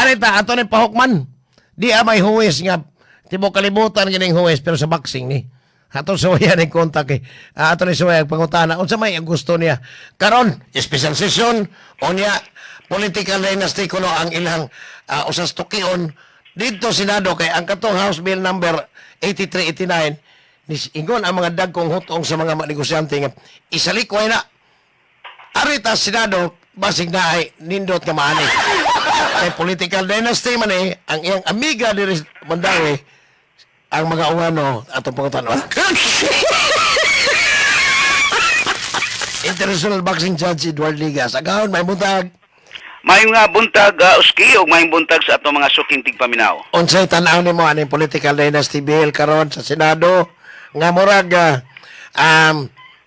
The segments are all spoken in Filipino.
Arita, ato ni pahukman. Di may huwes nga. Tibo kalibutan gining huwes pero sa boxing ni. Ato suwaya ni kontak eh. Ato ni suwaya pangutana. Unsa may ang gusto niya. Karon, special session. O niya, political dynasty kuno ang ilang usas tukion. Dito Senado kay ang katong House Bill number 8389 ingon ang mga dagkong hutong sa mga negosyante nga isalikway na. Arita Senado basig na ay nindot nga maani. Kay political dynasty man eh, ang iyang amiga diri Mandawi, ang mga ungano atong pangutan. International Boxing Judge Edward Ligas. Agahon, may buntag. May nga buntag, Uski, o may buntag sa ato mga suking tigpaminaw. Unsay tan-aw nimo aning political dynasty bill karon sa Senado nga murag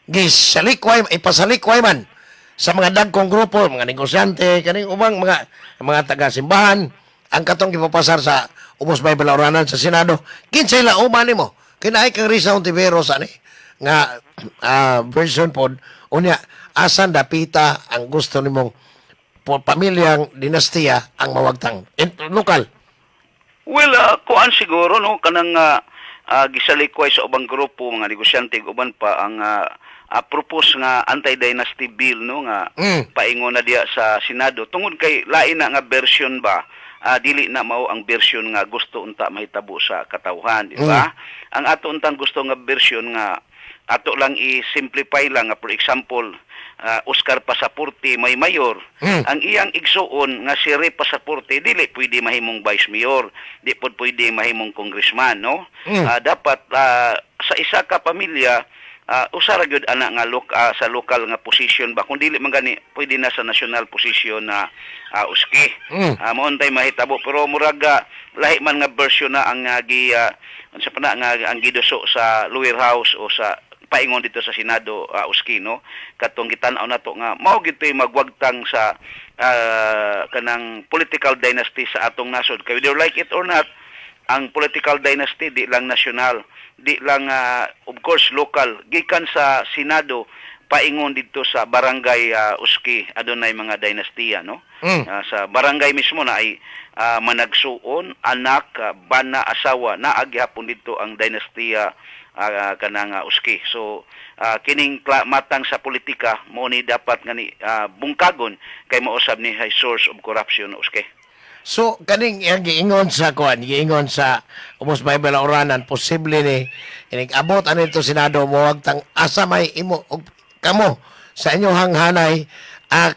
gisalikway ipasalikway man sa mga dagkong grupo, mga negosyante, kaning ubang mga taga-simbahan ang katong gipapasar sa Ubos Bible Oranan sa Senado. Kinsay lauman nimo? Kinaay kang Risa Ontiveros ani nga version pod unya asan dapita ang gusto nimong pamilyang dinastiya ang mawagtang lokal. Well, kuan siguro, no, kanang gisalikway sa ubang grupo, mga negosyante, uban pa ang propose nga anti-dynasty bill, no, nga paingon na diya sa Senado. Tungod kay lain na nga version ba, dili na mao ang version nga gusto unta mahitabo sa katawhan, di ba? Ang ato untang gusto nga version nga ato lang i-simplify lang nga, for example, Oscar Pasaporte may mayor, ang iyang igsuon nga si Re Pasaporte dili pwede mahimong vice mayor, di pod pwede mahimong congressman, no? Dapat sa isa ka pamilya usa ra gyud ana nga sa local nga position ba, kung dili man gani pwede na sa national position na Uski. Mao tay mahitabo, pero murag lahi man nga version na ang unsa pa na nga ang giduso sa lower house o sa paingon dito sa Senado, Uski, no? Katong gitan-aw nato nga mao gid magwagtang sa kanang political dynasty sa atong nasod. Kay whether like it or not, ang political dynasty di lang national, di lang of course local, gikan sa Senado paingon dito sa barangay, Uski, adunay mga dynastiya, no? Sa barangay mismo na ay managsuon, anak, bana, asawa, naagyapon dito ang dynastiya kanang Uski. So kining matang sa politika mo ni dapat nga ni bungkagon kay mausab ni high source of corruption, Uski. So kaning giingon sa giingon sa Ubos Bible Oranan, posible ni inig abot ani to Senado mo wagtang asa may imo kamo sa inyong hanghanay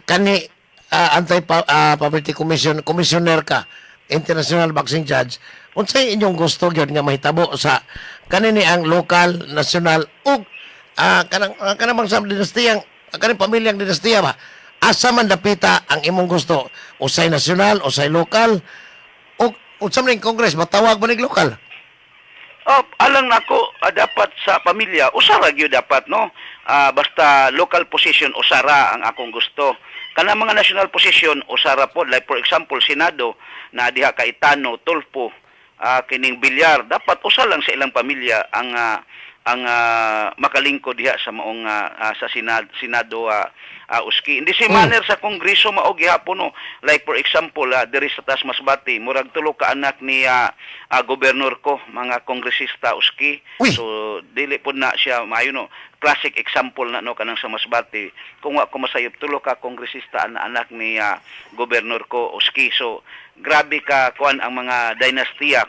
kani anti-poverty commissioner ka, international boxing judge. Unsay inyong gusto gyud nga mahitabo sa kanini ang lokal, national ug kanang mga dinastiyang kaning pamilyang dinastiya ba? Asa man dapita ang imong gusto? Usay nasyonal, usay lokal, ug unsa man Congress matawag man ning lokal? Alang nako, dapat sa pamilya usara gyud dapat, no? Basta local position usara ang akong gusto. Kana mga national position usara pod, like for example Senado na diha kay Tano, Tulfo, kining Bilyar, dapat usa lang sa ilang pamilya ang makalingkod diha sa maong sa Senado, Uski. Hindi si manner sa Kongreso mao gihapon, no? Like for example, diri sa Taas Masbate, murag tulo ka anak ni gobernur ko, mga kongresista, Uski. Uy. So dili pod na siya maayo, no? Classic example na, no, kanang sa Masbate. Kung wa ko masayop, tulo ka kongresista na anak ni gobernur ko, Uski. So grabe ka kuan ang mga dynastiya.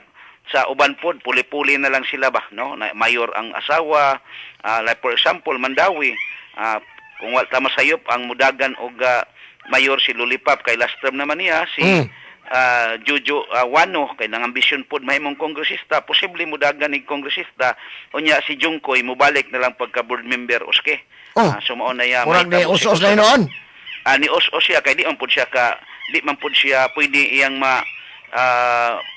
Sa uban pod puli-puli na lang sila ba, no? Mayor ang asawa, like for example Mandawi, kung wala ta masayop ang mudagan og mayor si Lulipap, kay last term naman niya si Jojo Wano, kay nang ambisyon pod mahimong kongresista, posible mudagan ni kongresista, unya si Jungkoy mubalik na lang pagka board member, Uski. So mao na ya murag ni usos na noon. Ni os siya kay di man pod siya pwede iyang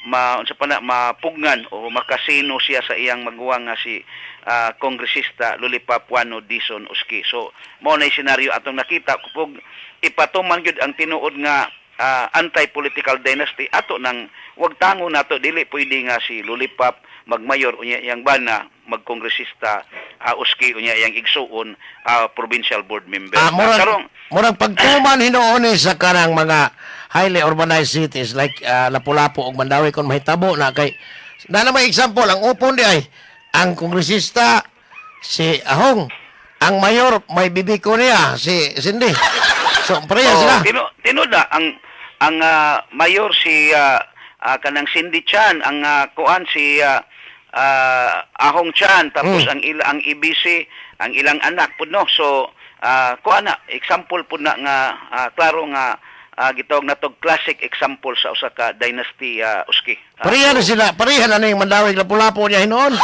unsa pa na mapugnan o makasino siya sa iyang maguwang nga si kongresista Lulipap Wano Dizon, Uski. So mao na senaryo atong nakita kung ipatuman gyud ang tinuod nga anti-political dynasty ato nang wag tango nato, dili pwede nga si Lulipap magmayor unya iyang bana magkongresista uski unya yang igsuon provincial board member. Murag pagtuman hinuon sa kanang mga highly urbanized cities like Lapu-Lapu ug Mandawi kon mahitabo na kay na may example ang upon di ay ang kongresista si Ahong, ang mayor may bibiko niya si Cindy. So pareha sila. Tinuda ang mayor si kanang Cindy Chan, ang kuan si Ahong Chan, tapos ang IBC, ang ilang anak pud no. So kuan na example pud na nga klaro nga gitawag na tog classic example sa usa ka dynasty uski. Pareha na sila, pareha na ning Mandawi Lapu-Lapu niya hinuon.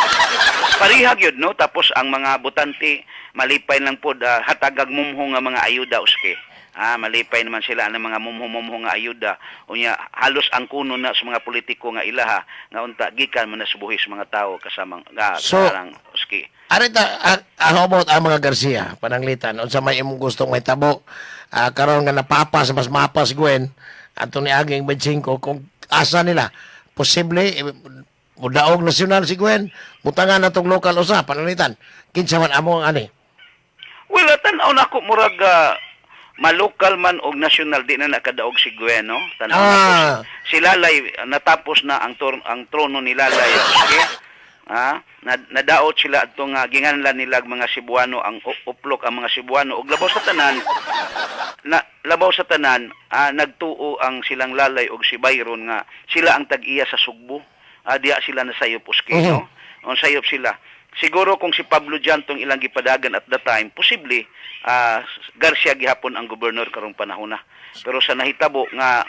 Pareha gyud no, tapos ang mga butante malipay lang pud hatagag mumho nga mga ayuda uski. Malipay naman sila ng mga mumho nga ayuda. Unya halos ang kuno na sa mga politiko nga ilaha nga unta gikan man na subuhi sa mga tawo kasama karang uski. Arita, how about ang mga Garcia, pananglitan, unsa may imong gustong may tabo, karon nga napapas, mas mapas Gwen, ato ni Aging 25, kung asa nila, posible, mudaog nasyonal si Gwen, butangan na tong lokal usa, pananglitan, kinsa man amo ang ani. Well, tan-aw na ko murag malokal man og nasyonal di na nakadaog si Gwen, no? Tanaw na ko si Lalay natapos na ang trono ni Lalay, okay? Nadaot sila atong ginganlan nila mga Cebuano, ang uplok ang mga Cebuano ug labaw sa tanan nagtuo ang silang Lalay ug si Byron nga sila ang tag-iya sa Sugbo. Diya sila nasayop uski, no? On sayop sila. Siguro kung si Pablo Jantong ilang gipadagan at the time, posible Garcia gihapon ang gobernador karong panahon na. Pero sa nahitabo nga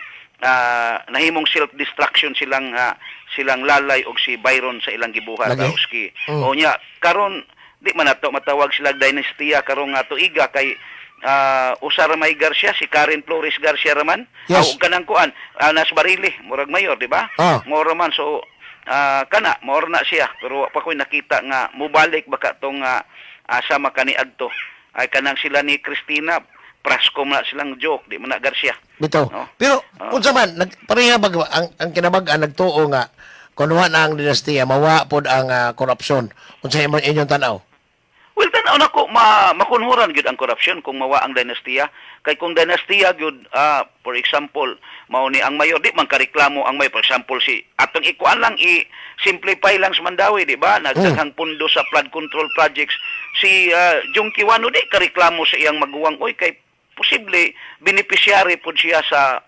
nahimong self-destruction silang Lalay og si Byron sa ilang gibuhat uski. O nya karon di man nato matawag sila dynastiya karong tuiga kay usara may Garcia, si Karen Flores Garcia raman. Yes. Kanang kuan nas Barili murag mayor, di ba? Mo raman, so kana maor na siya, pero pa ko'y nakita nga mubalik baka tong sama kaniadto ay kanang sila ni Cristina Prasco na silang joke, di man na Garcia. Bito. No? Pero unsa man pareha bag ang kinabag-an nagtuo nga kunuha na ang dinastiya mawa pod ang korupsyon. Unsa imong inyong tan-aw? Well, tanaw na ko makunhuran gyud ang korupsyon kung mawa ang dinastiya. Kay kung dinastiya gyud for example mao ni ang mayor di man kareklamo ang mayor, for example si atong ikuan lang simplify lang sa Mandawi, di ba? Nagdaghang pundo sa flood control projects. Si Jung Kiwano di kareklamo sa iyang maguwang oy kay posible beneficiary pud siya sa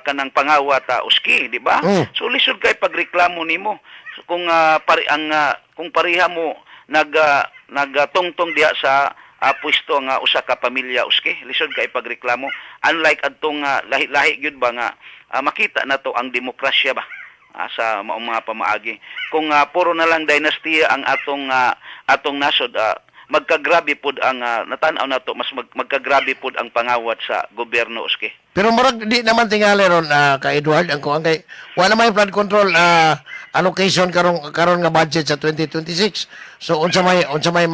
kanang pangawat uski, di ba? So lisod kay pagreklamo nimo kung kung pareha mo nagtungtong diha sa pwesto nga usa ka pamilya uski, lisod kay pagreklamo. Unlike adtong lahi-lahi gyud ba nga makita nato ang demokrasya ba sa mga pamaagi. Kung puro na lang dynastiya ang atong nasod, magkagrabe pod ang natanaw nato, mas magkagrabe pod ang pangawat sa gobyerno uski. Pero murag di naman tingali ron ka Edward ang kuan kay wala may flood control allocation karon nga budget sa 2026. So unsa may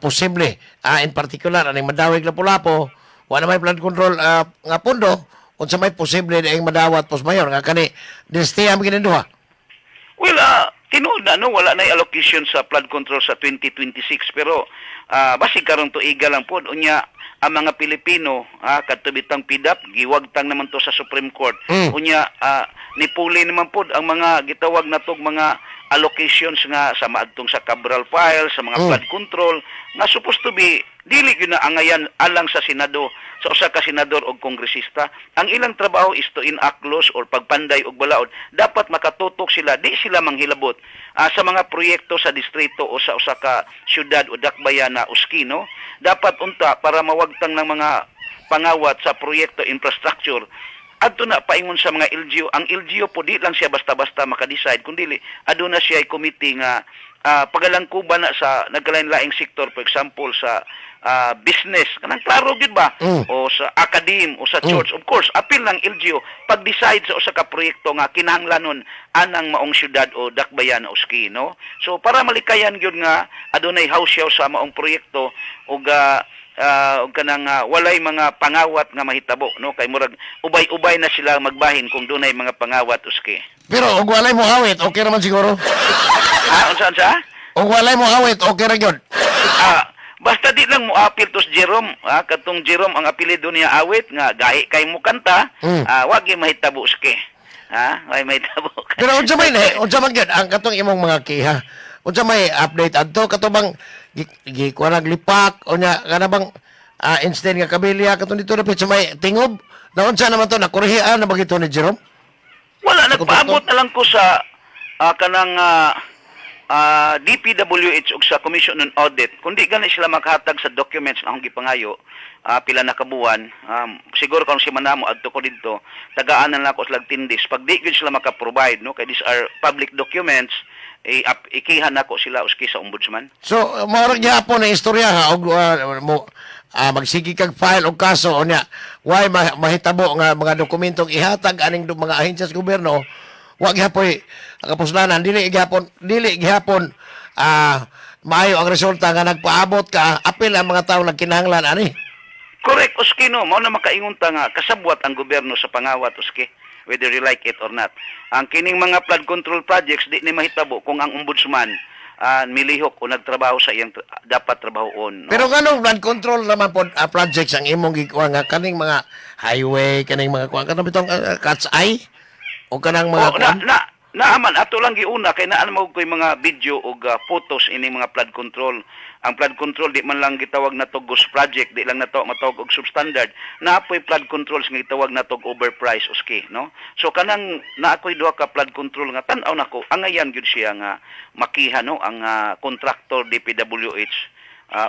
posible in particular aning Madawig Lapu-Lapu wala may flood control nga pondo, unsa may posible ang madawat pos mayor nga kani dinastiya ang gininduha. Well, tinuod na, no? Wala na allocation sa flood control sa 2026. Pero, basig karon tuiga lang po. Unya, ang mga Pilipino, katubitang PIDAP, giwagtang naman to sa Supreme Court. Unya, nipuli naman po ang mga gitawag na tog mga allocations nga sa maadtong sa Cabral file, sa mga flood control, nga supposed to be dili gyud na angayan alang sa Senado, sa usa ka senador o kongresista. Ang ilang trabaho is to enact laws or pagpanday og balaod. Dapat makatutok sila, di sila manghilabot sa mga proyekto sa distrito o sa usa ka syudad o dakbayan na uski, no? Dapat unta para mawagtang ng mga pangawat sa proyekto infrastructure. Adto na paingon sa mga LGU. Ang LGU po di lang siya basta-basta makadecide, kundi aduna siya ay committee nga pagalangkuban na sa nagkalain-laing sektor, for example sa business, kanang klaro gyud ba? O sa academe o sa church. Of course, apil ng LGU pag-decide sa usa ka proyekto nga kinahanglanon anang maong syudad o dakbayan o uski, no? So para malikayan gyud nga adunay hawsyaw sa maong proyekto ug kanang walay mga pangawat nga mahitabo, no? Kay murag ubay-ubay na sila magbahin kung dunay mga pangawat uski. Pero og walay mo hawit, okay raman siguro. Unsa? O walay mo awit, okay ra gyud. Basta di lang mo apil to si Jerome, katong Jerome ang apelido niya awit nga gahi kay mo kanta, wag gyud mahitabo ski. Wag mahitabo. Pero unsa may unsa man gyud ang katong imong mga kiha. Unsa may update adto katubang kuha naglipak o nya kana bang instant nga kabilya katong dito na sa may tingob. Na unsa naman to nakurehian na bagito ni Jerome? Wala, nagpaabot na lang ko sa kanang DPWH ug sa Commission on Audit. Kundi gani sila makahatag sa documents na akong gipangayo, pila na kabuan, siguro kung si manamo adto ko dito, tagaan na lang ako sila 10 days. Pag di gyud sila maka-provide, no, kay these are public documents, ikihan nako sila uski sa ombudsman. So mao gyapon na istorya ha og mo magsigi kag file og kaso unya why mahitabo nga mga dokumentong ihatag aning mga ahensya sa gobyerno wa gyapon kapuslanan dili gyapon maayo ang resulta nga nagpaabot ka apil ang mga tawo nagkinahanglan ani. Correct, uski, no, mao na makaingon ta nga kasabwat ang gobyerno sa pangawat uski, whether you like it or not. Ang kining mga flood control projects di ni mahitabo kung ang ombudsman milihok o nagtrabaho sa iyang dapat trabahoon. No? Pero ganong flood control naman po projects ang imong gikuha nga kaning mga highway, kaning mga kuha kanang bitong cat's eye o kanang mga naaman ato lang giuna kay naa mo koy mga video o photos ini mga flood control. Ang flood control di man lang gitawag na to ghost project, di lang na to matawag og substandard. Naapoy flood controls nga gitawag na to overprice uski, no? So kanang naakoy duha ka flood control nga tan-aw nako, angayan gyud siya nga makiha, no, ang contractor DPWH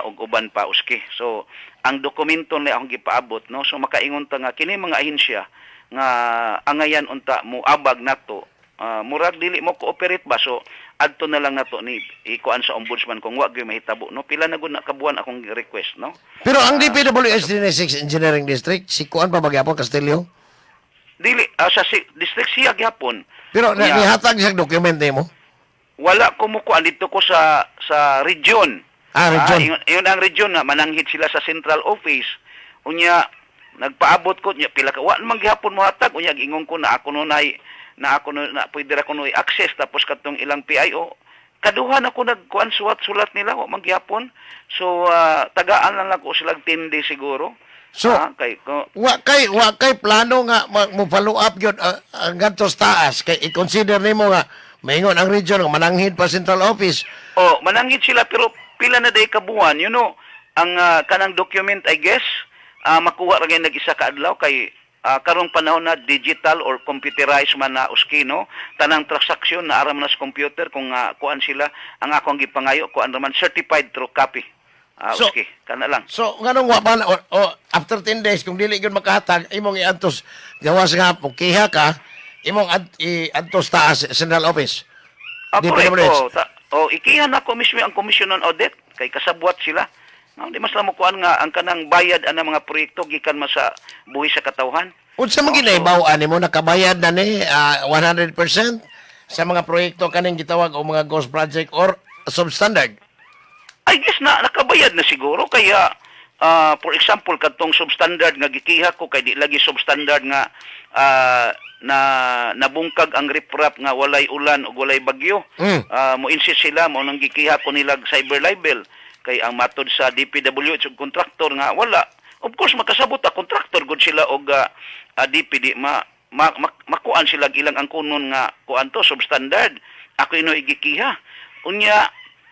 og uban pa uski. So ang dokumento na akong gipaabot, no, so makaingon ta nga kini mga ahensya nga angayan unta mo abag nato. Murag dili mo cooperate ba, so adto na lang nato ni ikuan sa ombudsman kung wa gyud mahitabo, no, pila na gud na kabuan akong request, no. Pero ang DPWH din 6 Engineering District si kuan pa magyapon Castillo dili sa district siya gyapon, pero nihatag sa document nimo wala ko mukuan dito ko sa region. Region. Yun ang region na mananghit sila sa central office, unya nagpaabot ko nya pila ka wa man gyapon mo hatag, unya gingon ko na ako nunay na pwede ra ko access tapos katong ilang PIO kaduha na ko nagkuan sulat nila wa magyapon, so tagaan lang ko sila 10 days siguro. So wa kay plano nga mo follow up gyud ang gantos taas kay i-consider nimo nga maingon ang region nga mananghid pa central office. Mananghid sila pero pila na day kabuan, you know, ang kanang document I guess makuha ra gyud nag-isa ka adlaw kay karong panahon na digital or computerized man na uski, no, tanang transaksyon na aram na sa computer kung kuan sila ang akong gipangayo kuan raman certified true copy. Uski kana lang. So nganong wa man after 10 days kung dili gyud makahatag imong iantos gawas nga kiha ka imong iantos taas central office. Ikihan na komisyon ang Commission on Audit kay kasabwat sila. No, di mas lamo kuan nga ang kanang bayad ana mga proyekto gikan man sa buhi sa katawhan. Unsa man ginaibaw-an nimo nakabayad na ni 100% sa mga proyekto kaning gitawag o mga ghost project or substandard? I guess na nakabayad na siguro kaya for example katong substandard nga gikiha ko kay di lagi substandard nga na nabungkag ang riprap nga walay ulan ug walay bagyo. Mo insist sila mo nang gikiha ko nila cyber libel. Kay ang matod sa DPWH ug kontraktor nga wala. Of course makasabot kontraktor gud sila og DPD makuan sila ilang ang kunon nga kuan to substandard. Ako ino igikiha. Unya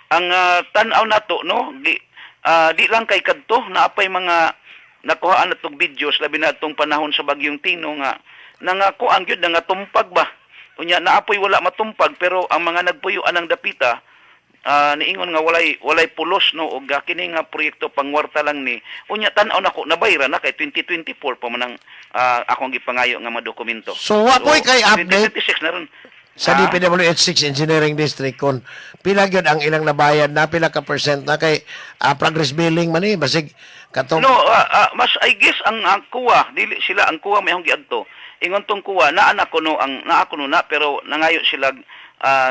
ang tan-aw nato, no, di lang kay kadto naapay mga nakuhaan natong videos labi na atong panahon sa bagyong Tino nga nangakuan gyud nga tumpag ba. Unya naapoy wala matumpag pero ang mga nagpuyuan ng dapita niingon nga walay pulos, no, og kini nga proyekto pangwarta lang ni unya tan-aw nako nabayra na kay 2024 pa man ang akong gipangayo nga mga dokumento. So wa koy kay update 2026 na ron sa DPWH 6 Engineering District kon pila gyud ang ilang nabayad na pila ka percent na kay progress billing man basig katong mas I guess ang kuwa dili sila ang kuwa may giadto ingon tong kuwa naa na kuno na pero nangayo sila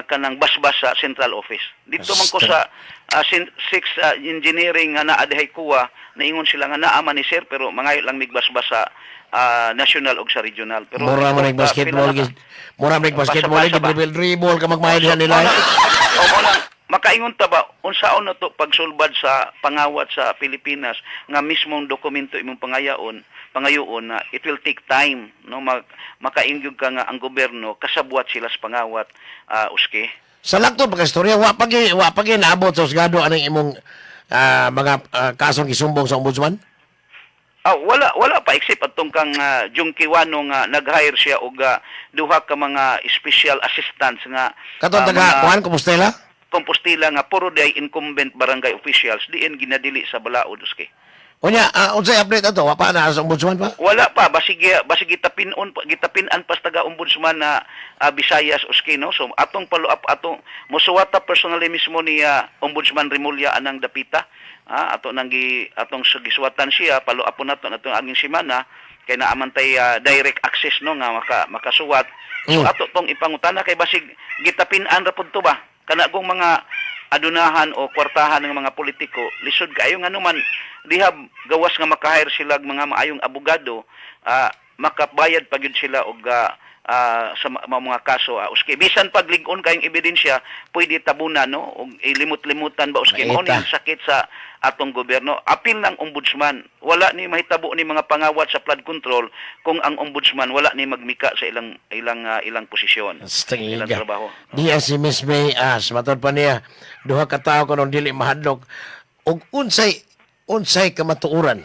kanang basbas sa central office. Dito man ko sa 6 engineering nga naa dihay kuwa naingon sila nga naa man ni sir pero mangayo lang migbasbas sa national ug sa regional. Pero mura man basketball dribble ka magmayad nila. makaingon ta ba unsaon na to pagsulbad sa pangawat sa Pilipinas nga mismong dokumento imong pangayoon na it will take time, no? Makaingyog ka nga ang gobyerno kasabwat sila sa pangawat, uski. Sa lakto pagkastorya, wa pagi naabot sa husgado anang imong mga kasong gisumbong sa ombudsman? Wala pa except atong kang Jung Kiwano nga nag-hire siya og duha ka mga special assistants nga Katong taga kuan Compostela? Compostela nga puro day incumbent barangay officials diin ginadili sa balaod, uski. Unya, unsay update ato? Wa pa na sa ombudsman pa? Wala pa basig gitapinan pas taga ombudsman na Visayas, uski, no. So atong follow up atong mosuwata personally mismo ni ombudsman Remulla anang dapita. Atong giswatan siya follow up nato atong aging semana kay naamantay direct access, no, nga makasuwat. So ato tong ipangutana kay basig gitapinan ra pud to ba kanagong mga adunahan o kwartahan ng mga politiko, lisod kayo nga naman dihab gawas nga makahire sila mga maayong abogado, makabayad pa gyud sila og sa mga kaso, uski. Bisan pag lig-on kayong ebidensya, pwede tabunan, no, og ilimot-limutan ba, uski. Mao ni ang sakit sa atong gobyerno. Apil ng ombudsman, wala ni mahitabo ni mga pangawat sa flood control kung ang ombudsman wala ni magmika sa ilang posisyon. Ilang trabaho. Diya si Miss May matod pa niya duha ka tawo kuno dili mahadlok og unsay kamatuoran.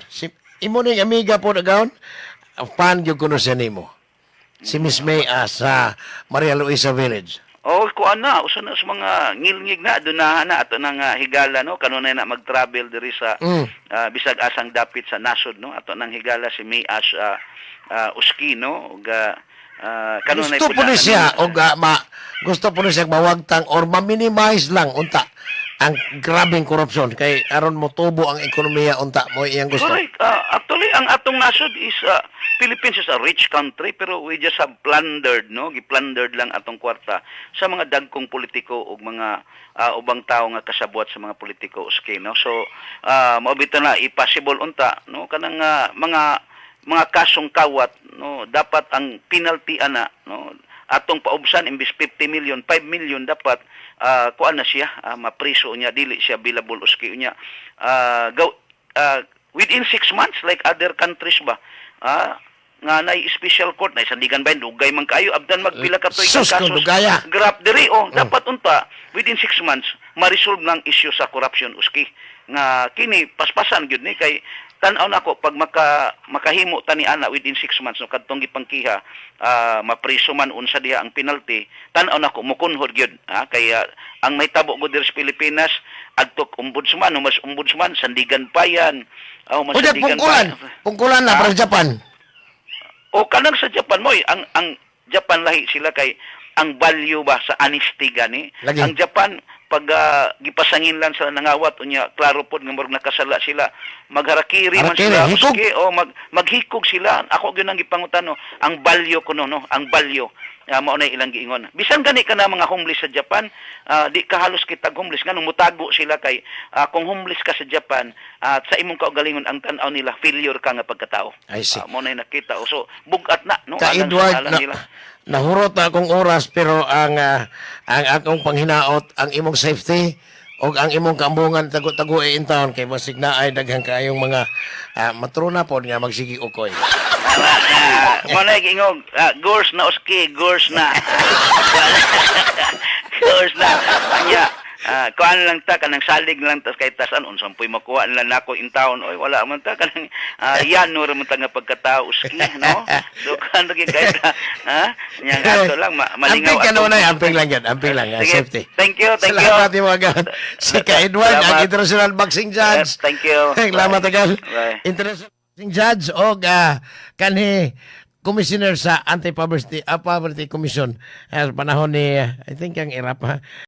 Imo ning amiga po nagawon, fan gyud kuno siya nimo. Si Miss May sa Maria Luisa Village. Kuan na usa na sa mga ngilngig na adunahan na ato nang higala, no, kanunay na mag-travel diri sa bisag asang dapit sa nasod, no, ato nang higala si May uski, no, ug kanunay gusto po ni siya og gusto po ni siya mawagtang or ma-minimize lang unta ang grabing korupsyon kay aron mo tubo ang ekonomiya unta mo iyang gusto. Correct. Actually ang atong nasod is Philippines is a rich country pero we just have plundered, no, giplundered lang atong kwarta sa mga dagkong politiko ug mga ubang tao nga kasabwat sa mga politiko, okay, no. So maobito na impossible unta, no, kanang mga kasong kawat, no, dapat ang penalty ana, no, atong paubsan imbis 50 million, 5 million dapat kuan na siya, mapriso niya, dili siya billable, uski niya. Within 6 months like other countries ba, nga nay special court na sandigan ba dugay man kayo abdan magpila ka toy kasos grab diri dapat unta within 6 months ma-resolve ng issue sa corruption, uski, nga kini paspasan gyud ni kay tan-aw nako pag makahimo tani ana within 6 months, no, kadtong gipangkiha mapriso man unsa diha ang penalty, tan-aw nako mukunhod gyud, kaya ang mahitabo gud diri sa Pilipinas adtok ombudsman, mas ombudsman sandigan pa yan, mas sandigan pungkulan na para Japan. O kanang sa Japan mo, ang Japan lahi sila kay ang value ba sa honesty gani. Lagi. Ang Japan pag gipasangin lang sila nangawat unya klaro pod nga murag nakasala sila, magharakiri man sila, uski, o maghikog sila. Ako gyud ang gipangutano, ang value kuno, no, ang value mao na ilang giingon. Bisan gani kana mga homeless sa Japan, di ka halos kitag homeless nganong mutago sila kay kung homeless ka sa Japan at sa imong kaugalingon ang tan-aw nila failure ka nga pagkatao. Mao na nakita. So bugat na, no, ka Edward nahurot na akong oras pero ang akong panghinaot ang imong safety og ang imong kaambungan tago-tago in town kay basig na ay daghang kayong mga matrona pod nga magsigi ukoy. Manay ingog, gors na, uski, gors na. Gors na. Anya, kuan lang ta kanang salig lang tas kay tasan unsang puy makuha nila nako in town, oy wala man ta kanang yano ra man ta nga pagkatao, uski, no. So kan lagi kay nya ato lang malingaw amping lang yan, safety. Thank you. Salamat mo agad si Ka Edward, ang international boxing judge. Thank you. Salamat agad. International boxing judge og kanhi commissioner sa Anti-Poverty Commission panahon ni I think ang IRAP